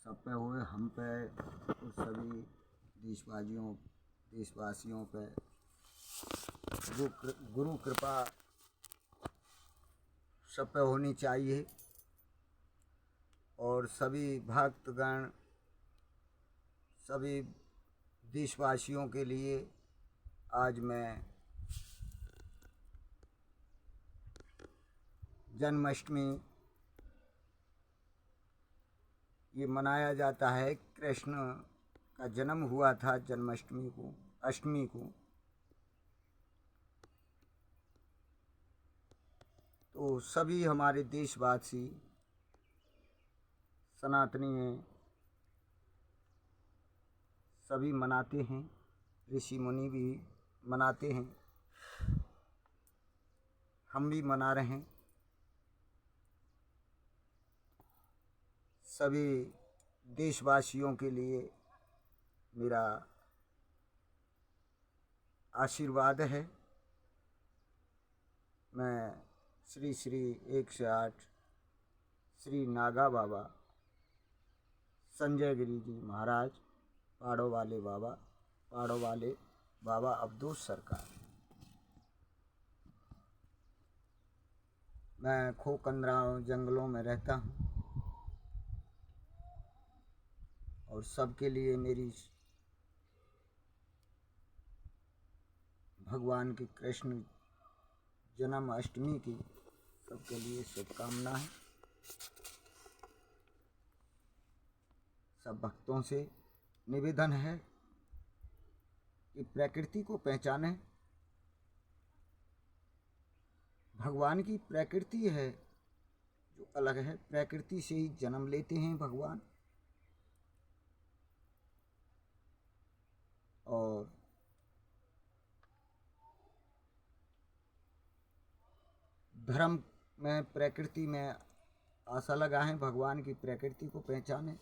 सब पे हुए, हम पे और सभी देशवासियों पे गुरु कृपा सब पे होनी चाहिए। और सभी भक्तगण, सभी देशवासियों के लिए आज मैं जन्माष्टमी ये मनाया जाता है। कृष्ण का जन्म हुआ था जन्माष्टमी को, अष्टमी को। तो सभी हमारे देशवासी सनातनी हैं, सभी मनाते हैं, ऋषि मुनि भी मनाते हैं, हम भी मना रहे हैं। सभी देशवासियों के लिए मेरा आशीर्वाद है। मैं श्री श्री 108 श्री नागा बाबा संजय गिरी जी महाराज, पाड़ो वाले बाबा अब्दुल सरकार, मैं खोकंदरा जंगलों में रहता हूँ और सबके लिए मेरी भगवान की कृष्ण जन्माष्टमी की सबके लिए शुभकामनाएं। सब भक्तों से निवेदन है कि प्रकृति को पहचानें। भगवान की प्रकृति है जो अलग है, प्रकृति से ही जन्म लेते हैं भगवान। और धर्म में, प्रकृति में आशा लगाएं, भगवान की प्रकृति को पहचानें।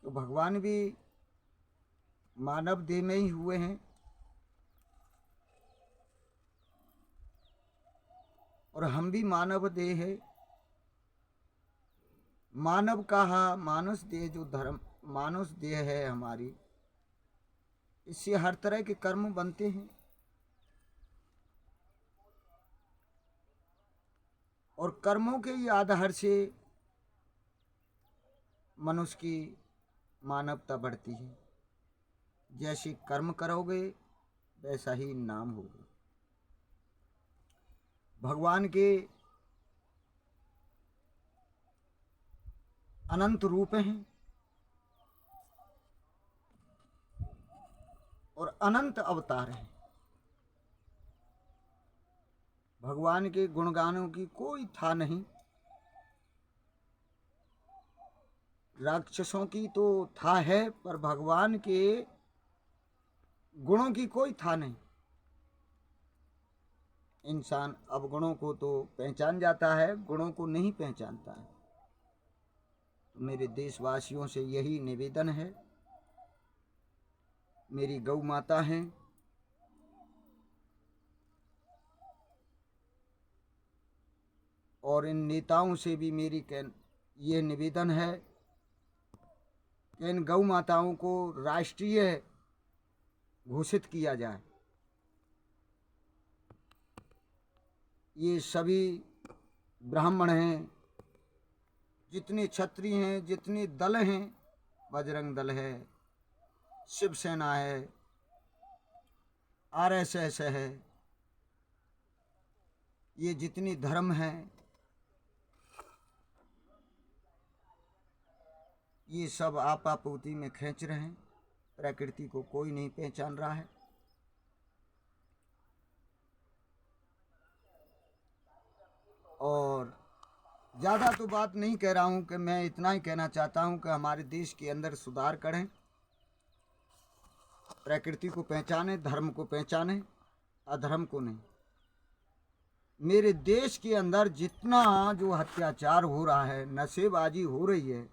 तो भगवान भी मानव देह में ही हुए हैं और हम भी मानव देह है। मानव कहा मानुष देह, जो धर्म मानुष देह है हमारी, इससे हर तरह के कर्म बनते हैं और कर्मों के ही आधार से मनुष्य की मानवता बढ़ती है। जैसे कर्म करोगे वैसा ही नाम होगा। भगवान के अनंत रूप हैं और अनंत अवतार हैं। भगवान के गुणगानों की कोई था नहीं। राक्षसों की तो था है, पर भगवान के गुणों की कोई था नहीं। इंसान अवगुणों को तो पहचान जाता है, गुणों को नहीं पहचानता है। तो मेरे देशवासियों से यही निवेदन है। मेरी गौ माता हैं, और इन नेताओं से भी मेरी ये निवेदन है कि इन गौ माताओं को राष्ट्रीय घोषित किया जाए। ये सभी ब्राह्मण हैं, जितने क्षत्रिय हैं, जितने दल हैं, बजरंग दल है, शिवसेना है, आरएसएस है, ये जितने धर्म हैं, ये सब आपापोती में खींच रहे हैं। प्रकृति को कोई नहीं पहचान रहा है। और ज़्यादा तो बात नहीं कह रहा हूँ, कि मैं इतना ही कहना चाहता हूँ कि हमारे देश के अंदर सुधार करें, प्रकृति को पहचानें, धर्म को पहचानें, अधर्म को नहीं। मेरे देश के अंदर जितना जो अत्याचार हो रहा है, नशेबाजी हो रही है,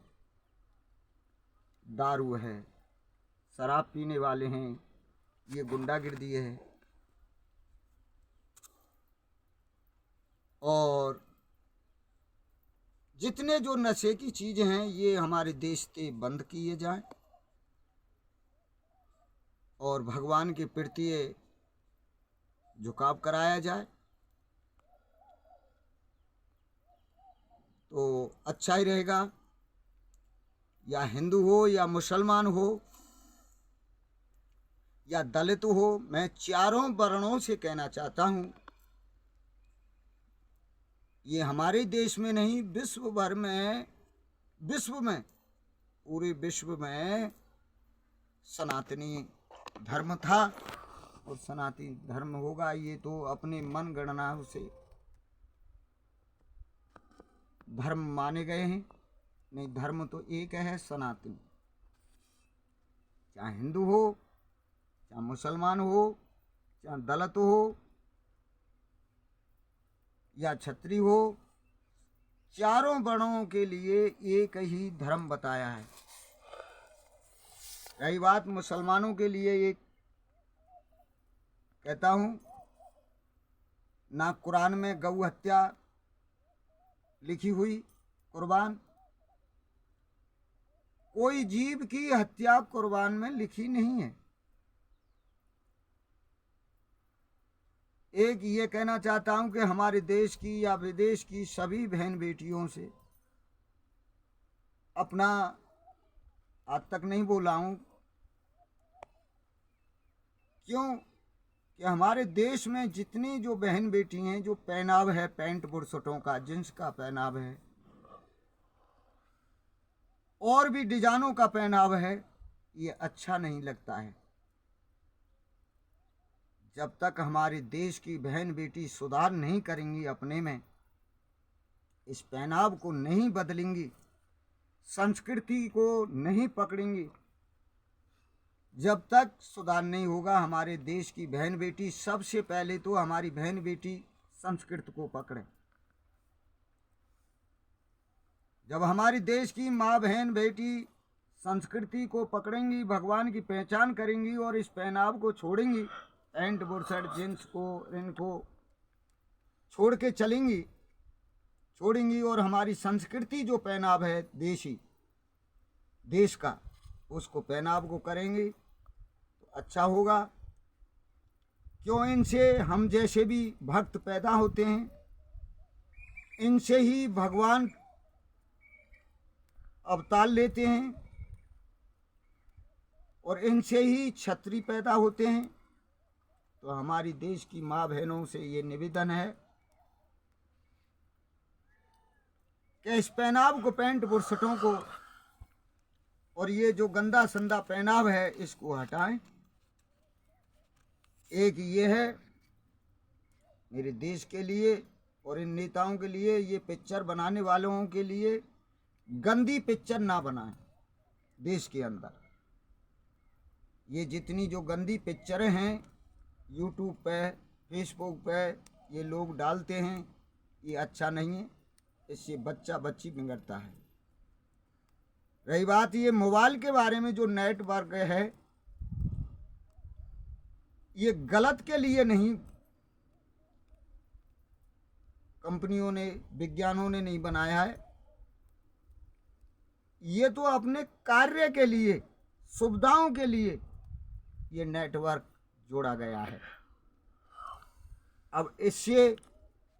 दारू है, शराब पीने वाले हैं, ये गुंडागिर्दी है, और जितने जो नशे की चीज़ें हैं ये हमारे देश से बंद किए जाएं और भगवान के प्रति झुकाव कराया जाए तो अच्छा ही रहेगा। या हिंदू हो या मुसलमान हो या दलित हो, मैं चारों वर्णों से कहना चाहता हूँ, ये हमारे देश में नहीं विश्व भर में, पूरे विश्व में सनातनी धर्म था और सनातनी धर्म होगा। ये तो अपने मन गणना से धर्म माने गए हैं, नहीं धर्म तो एक है सनातनी। चाहे हिंदू हो, चाहे मुसलमान हो, चाहे दलित हो या क्षत्रिय हो, चारों वर्णों के लिए एक ही धर्म बताया है। रही बात मुसलमानों के लिए, एक कहता हूँ, ना कुरान में गौ हत्या लिखी हुई, कुर्बान, कोई जीव की हत्या कुर्बान में लिखी नहीं है। एक ये कहना चाहता हूं कि हमारे देश की या विदेश की सभी बहन बेटियों से, अपना आज तक नहीं बोला हूं, क्यों कि हमारे देश में जितनी जो बहन बेटी हैं, जो पहनाव है पैंट बुरसटों का, जींस का पहनाव है और भी डिजाइनों का पहनाव है, ये अच्छा नहीं लगता है। जब तक हमारे देश की बहन बेटी सुधार नहीं करेंगी, अपने में इस पहनाव को नहीं बदलेंगी, संस्कृति को नहीं पकड़ेंगी, जब तक सुधार नहीं होगा हमारे देश की बहन बेटी। सबसे पहले तो हमारी बहन बेटी संस्कृति को पकड़े। जब हमारे देश की माँ बहन बेटी संस्कृति को पकड़ेंगी, भगवान की पहचान करेंगी और इस पहनाव को छोड़ेंगी, पैंट बुरशट जींस को, इनको छोड़ के छोड़ेंगी और हमारी संस्कृति जो पहनाव है देशी देश का, उसको पहनाव को करेंगी तो अच्छा होगा। क्यों, इनसे हम जैसे भी भक्त पैदा होते हैं, इनसे ही भगवान अवतार लेते हैं और इनसे ही क्षत्रिय पैदा होते हैं। तो हमारी देश की माँ बहनों से ये निवेदन है कि इस पहनाव को, पैंट बुरसटों को और ये जो गंदा संदा पहनाव है, इसको हटाएं। एक ये है मेरे देश के लिए और इन नेताओं के लिए, ये पिक्चर बनाने वालों के लिए, गंदी पिक्चर ना बनाएं देश के अंदर। ये जितनी जो गंदी पिक्चरें हैं यूट्यूब पे, फेसबुक पे ये लोग डालते हैं, ये अच्छा नहीं है, इससे बच्चा बच्ची बिगड़ता है। रही बात ये मोबाइल के बारे में, जो नेटवर्क है ये गलत के लिए नहीं, कंपनियों ने, विज्ञानों ने नहीं बनाया है, ये तो अपने कार्य के लिए, सुविधाओं के लिए ये नेटवर्क जोड़ा गया है। अब इससे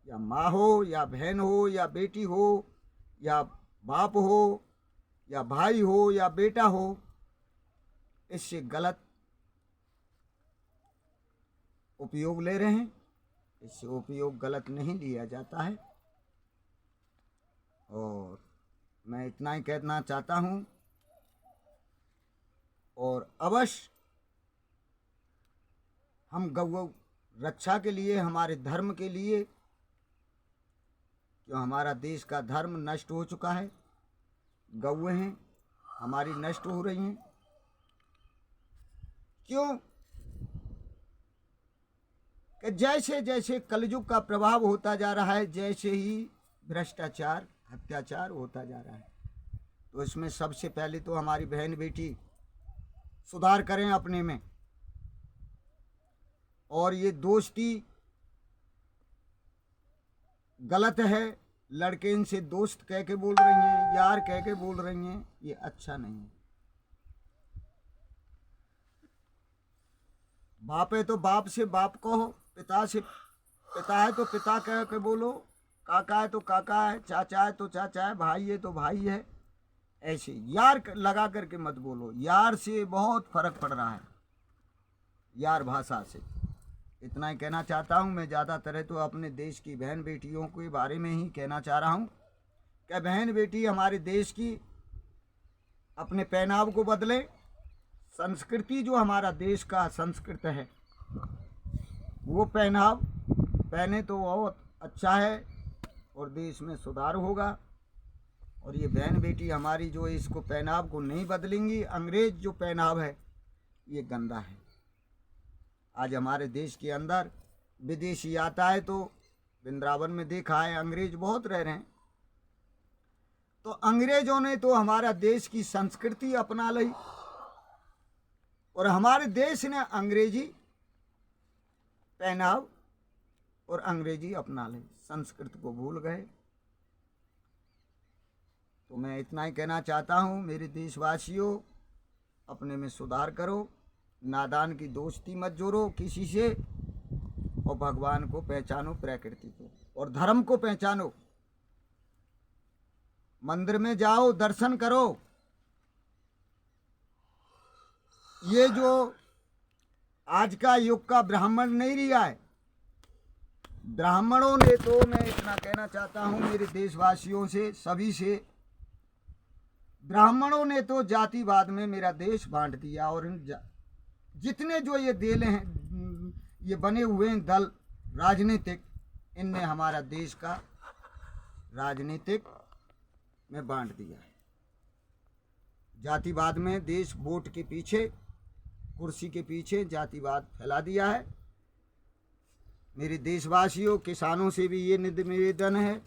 या माँ हो या बहन हो या बेटी हो या बाप हो या भाई हो या बेटा हो, इससे गलत उपयोग ले रहे हैं। इससे उपयोग गलत नहीं लिया जाता है। और मैं इतना ही कहना चाहता हूँ और अवश्य हम गौ रक्षा के लिए, हमारे धर्म के लिए, क्यों हमारा देश का धर्म नष्ट हो चुका है, गौएं हैं हमारी नष्ट हो रही हैं। क्यों कि जैसे जैसे कलयुग का प्रभाव होता जा रहा है, जैसे ही भ्रष्टाचार, अत्याचार होता जा रहा है, तो इसमें सबसे पहले तो हमारी बहन बेटी सुधार करें अपने में। और ये दोस्ती गलत है, लड़के इनसे दोस्त कह के बोल रही हैं, यार कह के बोल रही हैं, ये अच्छा नहीं है। बाप है तो बाप से बाप कहो, पिता से पिता है तो पिता कह के बोलो, काका है तो काका है, चाचा है तो चाचा है, भाई है तो भाई है। ऐसे यार लगा करके मत बोलो, यार से बहुत फर्क पड़ रहा है, यार भाषा से। इतना ही कहना चाहता हूँ मैं। ज़्यादातर तो अपने देश की बहन बेटियों के बारे में ही कहना चाह रहा हूँ कि बहन बेटी हमारे देश की अपने पहनाव को बदले। संस्कृति जो हमारा देश का संस्कृत है वो पहनाव पहने तो बहुत अच्छा है और देश में सुधार होगा। और ये बहन बेटी हमारी जो इसको पहनाव को नहीं बदलेंगी, अंग्रेज जो पहनाव है ये गंदा है। आज हमारे देश के अंदर विदेशी आता है तो वृंदावन में देखा है अंग्रेज बहुत रह रहे हैं, तो अंग्रेजों ने तो हमारा देश की संस्कृति अपना ली और हमारे देश ने अंग्रेजी पहनाव और अंग्रेजी अपना ली, संस्कृत को भूल गए। तो मैं इतना ही कहना चाहता हूँ मेरे देशवासियों, अपने में सुधार करो, नादान की दोस्ती मत जोड़ो किसी से, और भगवान को पहचानो, प्रकृति को और धर्म को पहचानो। मंदिर में जाओ, दर्शन करो। ये जो आज का युग का ब्राह्मण नहीं रिया है, ब्राह्मणों ने तो, मैं इतना कहना चाहता हूँ मेरे देशवासियों से, सभी से, ब्राह्मणों ने तो जातिवाद में मेरा देश बांट दिया। और जितने जो ये देल हैं, ये बने हुए हैं दल राजनीतिक, इनने हमारा देश का राजनीतिक में बांट दिया है। जातिवाद में देश वोट के पीछे, कुर्सी के पीछे जातिवाद फैला दिया है। मेरे देशवासियों, किसानों से भी ये निवेदन है,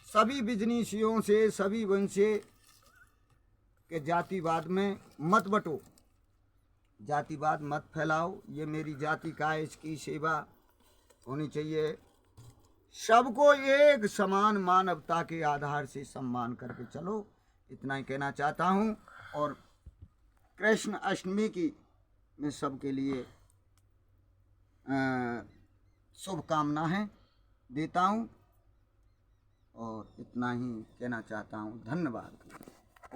सभी बिजनेसियों से, सभी वन से, कि जातिवाद में मत बटो, जातिवाद मत फैलाओ। ये मेरी जाति का है, इसकी सेवा होनी चाहिए। सबको एक समान मानवता के आधार से सम्मान करके चलो, इतना ही कहना चाहता हूँ। और कृष्ण अष्टमी की मैं सबके लिए शुभकामनाएं देता हूँ और इतना ही कहना चाहता हूँ। धन्यवाद।